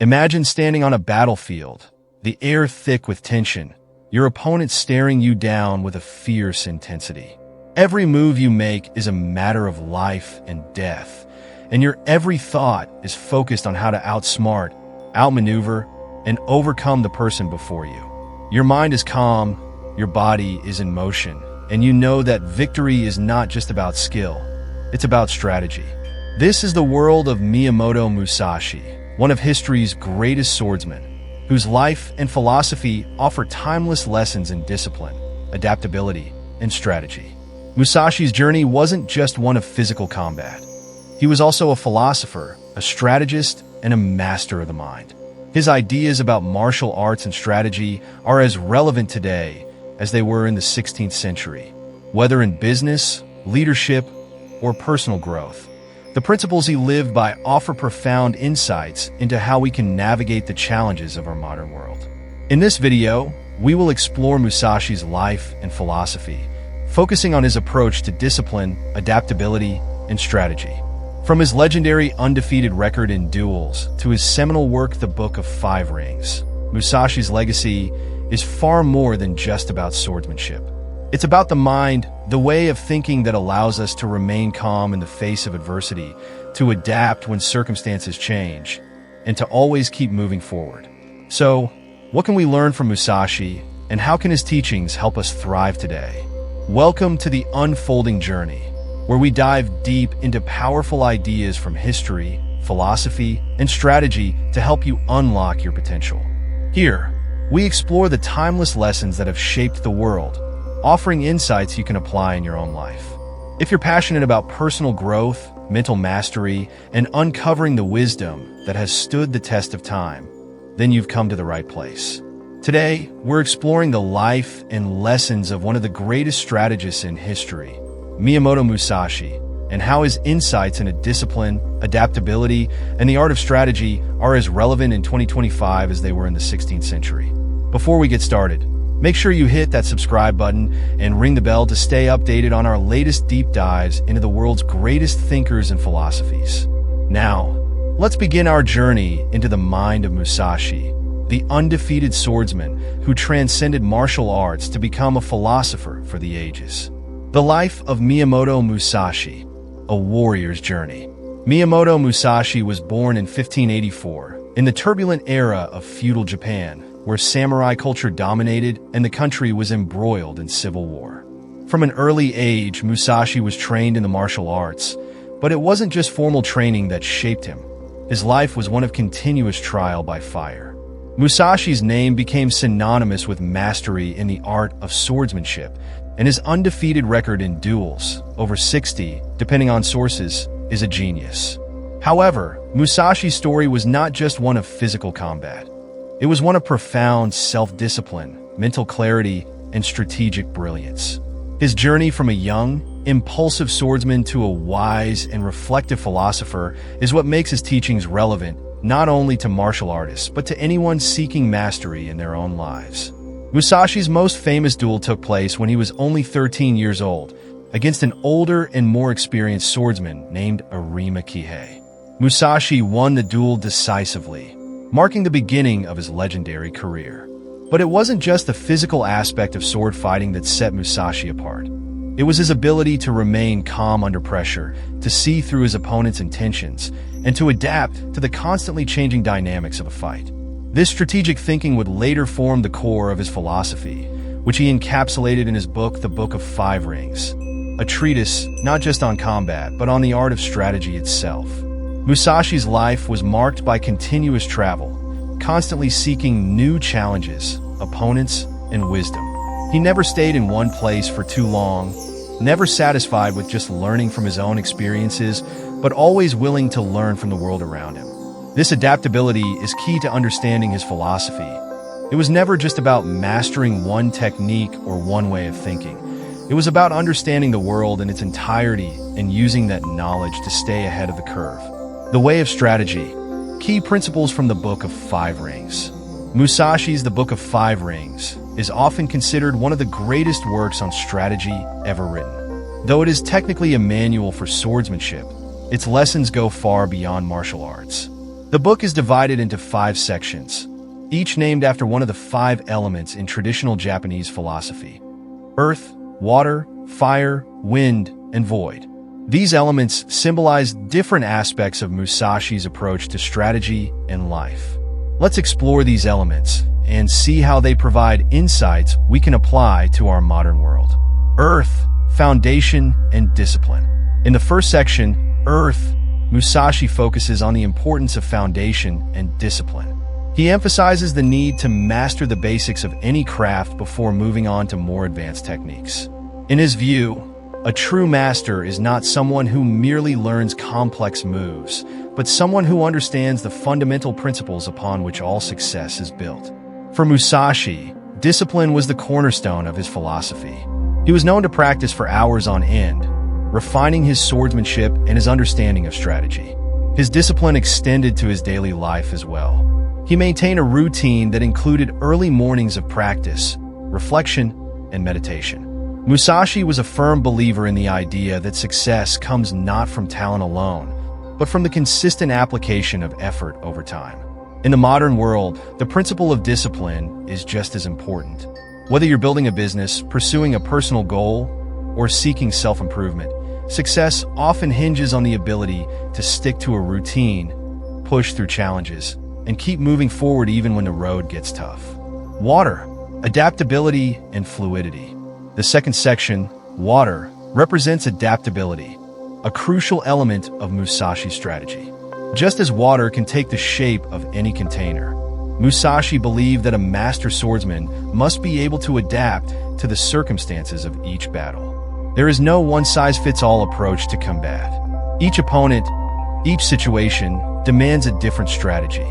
Imagine standing on a battlefield, the air thick with tension, your opponent staring you down with a fierce intensity. Every move you make is a matter of life and death, and your every thought is focused on how to outsmart, outmaneuver, and overcome the person before you. Your mind is calm, your body is in motion, and you know that victory is not just about skill, it's about strategy. This is the world of Miyamoto Musashi, one of history's greatest swordsmen, whose life and philosophy offer timeless lessons in discipline, adaptability, and strategy. Musashi's journey wasn't just one of physical combat. He was also a philosopher, a strategist, and a master of the mind. His ideas about martial arts and strategy are as relevant today as they were in the 16th century, whether in business, leadership, or personal growth. The principles he lived by offer profound insights into how we can navigate the challenges of our modern world. In this video, we will explore Musashi's life and philosophy, focusing on his approach to discipline, adaptability, and strategy. From his legendary undefeated record in duels to his seminal work, The Book of Five Rings, Musashi's legacy is far more than just about swordsmanship. It's about the mind, the way of thinking that allows us to remain calm in the face of adversity, to adapt when circumstances change, and to always keep moving forward. So, what can we learn from Musashi, and how can his teachings help us thrive today? Welcome to the unfolding journey, where we dive deep into powerful ideas from history, philosophy, and strategy to help you unlock your potential. Here, we explore the timeless lessons that have shaped the world, offering insights you can apply in your own life. If you're passionate about personal growth, mental mastery, and uncovering the wisdom that has stood the test of time, then you've come to the right place. Today, we're exploring the life and lessons of one of the greatest strategists in history, Miyamoto Musashi, and how his insights into discipline, adaptability, and the art of strategy are as relevant in 2025 as they were in the 16th century. Before we get started, make sure you hit that subscribe button and ring the bell to stay updated on our latest deep dives into the world's greatest thinkers and philosophies. Now, let's begin our journey into the mind of Musashi, the undefeated swordsman who transcended martial arts to become a philosopher for the ages. The life of Miyamoto Musashi, a warrior's journey. Miyamoto Musashi was born in 1584 in the turbulent era of feudal Japan, where samurai culture dominated and the country was embroiled in civil war. From an early age, Musashi was trained in the martial arts, but it wasn't just formal training that shaped him. His life was one of continuous trial by fire. Musashi's name became synonymous with mastery in the art of swordsmanship, and his undefeated record in duels, over 60, depending on sources, is a genius. However, Musashi's story was not just one of physical combat. It was one of profound self-discipline, mental clarity, and strategic brilliance. His journey from a young, impulsive swordsman to a wise and reflective philosopher is what makes his teachings relevant not only to martial artists, but to anyone seeking mastery in their own lives. Musashi's most famous duel took place when he was only 13 years old, against an older and more experienced swordsman named Arima Kihei. Musashi won the duel decisively, marking the beginning of his legendary career. But it wasn't just the physical aspect of sword fighting that set Musashi apart. It was his ability to remain calm under pressure, to see through his opponent's intentions, and to adapt to the constantly changing dynamics of a fight. This strategic thinking would later form the core of his philosophy, which he encapsulated in his book, The Book of Five Rings, a treatise not just on combat, but on the art of strategy itself. Musashi's life was marked by continuous travel, constantly seeking new challenges, opponents, and wisdom. He never stayed in one place for too long, never satisfied with just learning from his own experiences, but always willing to learn from the world around him. This adaptability is key to understanding his philosophy. It was never just about mastering one technique or one way of thinking. It was about understanding the world in its entirety and using that knowledge to stay ahead of the curve. The way of strategy. Key principles from the Book of Five Rings. Musashi's The Book of Five Rings is often considered one of the greatest works on strategy ever written. Though it is technically a manual for swordsmanship, its lessons go far beyond martial arts. The book is divided into 5 sections, each named after one of the 5 elements in traditional Japanese philosophy: earth, water, fire, wind, and void. These elements symbolize different aspects of Musashi's approach to strategy and life. Let's explore these elements and see how they provide insights we can apply to our modern world. Earth, foundation, and discipline. In the first section, Earth, Musashi focuses on the importance of foundation and discipline. He emphasizes the need to master the basics of any craft before moving on to more advanced techniques. In his view, a true master is not someone who merely learns complex moves, but someone who understands the fundamental principles upon which all success is built. For Musashi, discipline was the cornerstone of his philosophy. He was known to practice for hours on end, refining his swordsmanship and his understanding of strategy. His discipline extended to his daily life as well. He maintained a routine that included early mornings of practice, reflection, and meditation. Musashi was a firm believer in the idea that success comes not from talent alone, but from the consistent application of effort over time. In the modern world, the principle of discipline is just as important. Whether you're building a business, pursuing a personal goal, or seeking self-improvement, success often hinges on the ability to stick to a routine, push through challenges, and keep moving forward even when the road gets tough. Water, adaptability, and fluidity. The second section, water, represents adaptability, a crucial element of Musashi's strategy. Just as water can take the shape of any container, Musashi believed that a master swordsman must be able to adapt to the circumstances of each battle. There is no one-size-fits-all approach to combat. Each opponent, each situation, demands a different strategy.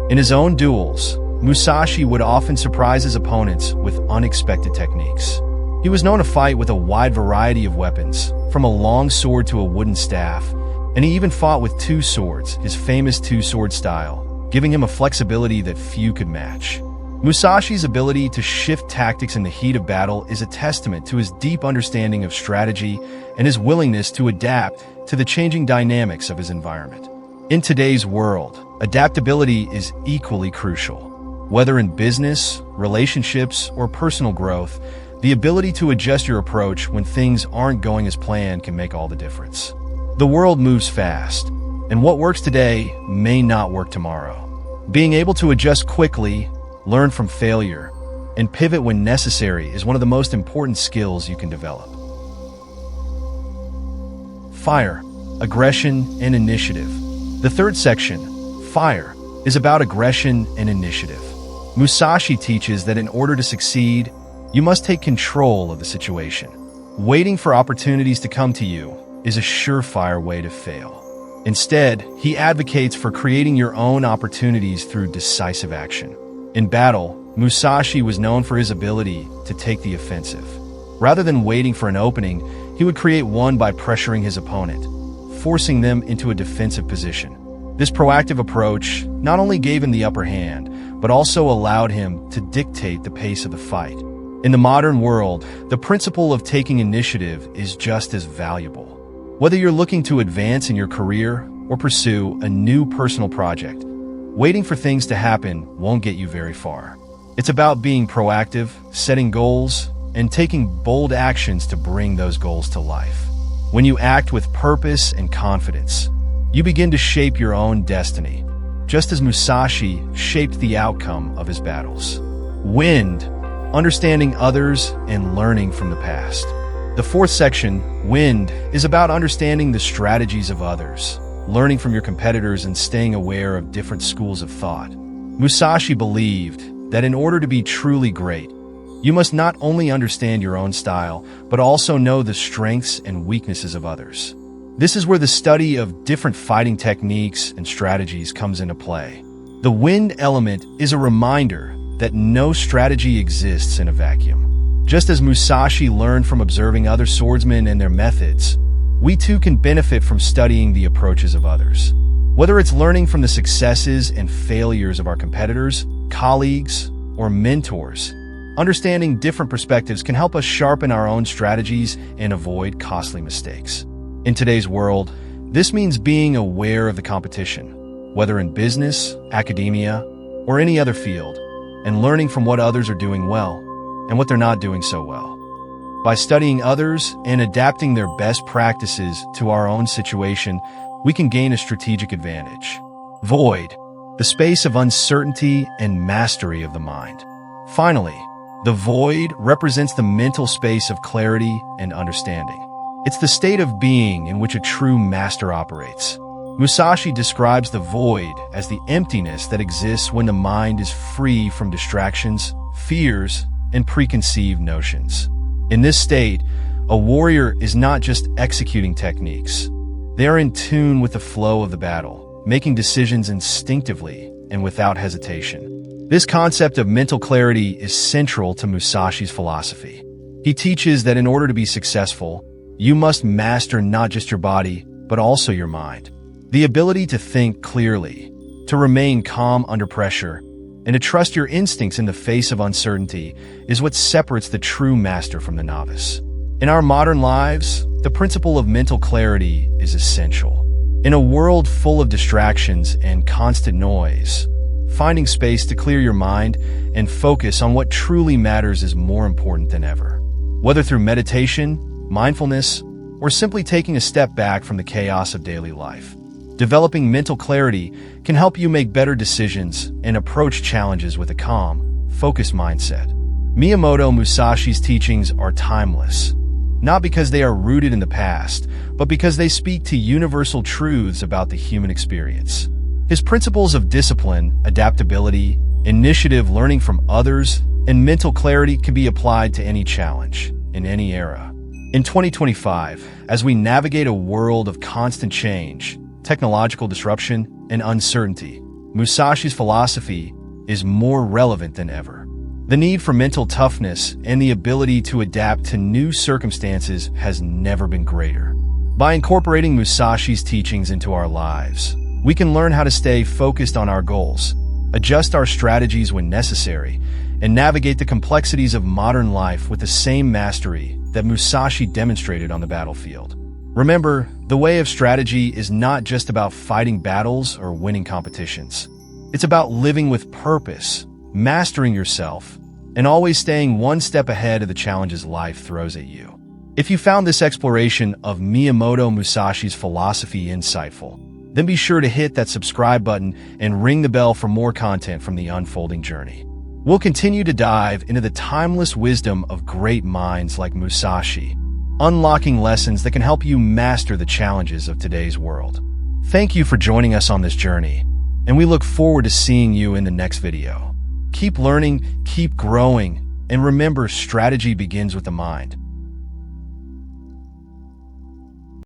In his own duels, Musashi would often surprise his opponents with unexpected techniques. He was known to fight with a wide variety of weapons, from a long sword to a wooden staff, and he even fought with 2 swords, his famous 2-sword style, giving him a flexibility that few could match. Musashi's ability to shift tactics in the heat of battle is a testament to his deep understanding of strategy and his willingness to adapt to the changing dynamics of his environment. In today's world, adaptability is equally crucial. Whether in business, relationships, or personal growth, the ability to adjust your approach when things aren't going as planned can make all the difference. The world moves fast, and what works today may not work tomorrow. Being able to adjust quickly, learn from failure, and pivot when necessary is one of the most important skills you can develop. Fire, aggression, and initiative. The third section, fire, is about aggression and initiative. Musashi teaches that in order to succeed, you must take control of the situation. Waiting for opportunities to come to you is a surefire way to fail. Instead, he advocates for creating your own opportunities through decisive action. In battle, Musashi was known for his ability to take the offensive. Rather than waiting for an opening, he would create one by pressuring his opponent, forcing them into a defensive position. This proactive approach not only gave him the upper hand, but also allowed him to dictate the pace of the fight. In the modern world, the principle of taking initiative is just as valuable. Whether you're looking to advance in your career or pursue a new personal project, waiting for things to happen won't get you very far. It's about being proactive, setting goals, and taking bold actions to bring those goals to life. When you act with purpose and confidence, you begin to shape your own destiny, just as Musashi shaped the outcome of his battles. Wind, understanding others and learning from the past. The fourth section, Wind, is about understanding the strategies of others, learning from your competitors and staying aware of different schools of thought. Musashi believed that in order to be truly great, you must not only understand your own style, but also know the strengths and weaknesses of others. This is where the study of different fighting techniques and strategies comes into play. The wind element is a reminder that no strategy exists in a vacuum. Just as Musashi learned from observing other swordsmen and their methods, we too can benefit from studying the approaches of others. Whether it's learning from the successes and failures of our competitors, colleagues, or mentors, understanding different perspectives can help us sharpen our own strategies and avoid costly mistakes. In today's world, this means being aware of the competition, whether in business, academia, or any other field, and learning from what others are doing well and what they're not doing so well. By studying others and adapting their best practices to our own situation, we can gain a strategic advantage. Void, the space of uncertainty and mastery of the mind. Finally, the void represents the mental space of clarity and understanding. It's the state of being in which a true master operates. Musashi describes the void as the emptiness that exists when the mind is free from distractions, fears, and preconceived notions. In this state, a warrior is not just executing techniques. They are in tune with the flow of the battle, making decisions instinctively and without hesitation. This concept of mental clarity is central to Musashi's philosophy. He teaches that in order to be successful, you must master not just your body, but also your mind. The ability to think clearly, to remain calm under pressure, and to trust your instincts in the face of uncertainty is what separates the true master from the novice. In our modern lives, the principle of mental clarity is essential. In a world full of distractions and constant noise, finding space to clear your mind and focus on what truly matters is more important than ever. Whether through meditation, mindfulness, or simply taking a step back from the chaos of daily life, developing mental clarity can help you make better decisions and approach challenges with a calm, focused mindset. Miyamoto Musashi's teachings are timeless, not because they are rooted in the past, but because they speak to universal truths about the human experience. His principles of discipline, adaptability, initiative, learning from others, and mental clarity can be applied to any challenge, in any era. In 2025, as we navigate a world of constant change, technological disruption, and uncertainty, Musashi's philosophy is more relevant than ever. The need for mental toughness and the ability to adapt to new circumstances has never been greater. By incorporating Musashi's teachings into our lives, we can learn how to stay focused on our goals, adjust our strategies when necessary, and navigate the complexities of modern life with the same mastery that Musashi demonstrated on the battlefield. Remember, the way of strategy is not just about fighting battles or winning competitions. It's about living with purpose, mastering yourself, and always staying one step ahead of the challenges life throws at you. If you found this exploration of Miyamoto Musashi's philosophy insightful, then be sure to hit that subscribe button and ring the bell for more content from the unfolding journey. We'll continue to dive into the timeless wisdom of great minds like Musashi, unlocking lessons that can help you master the challenges of today's world. Thank you for joining us on this journey, and we look forward to seeing you in the next video. Keep learning, keep growing, and remember, strategy begins with the mind.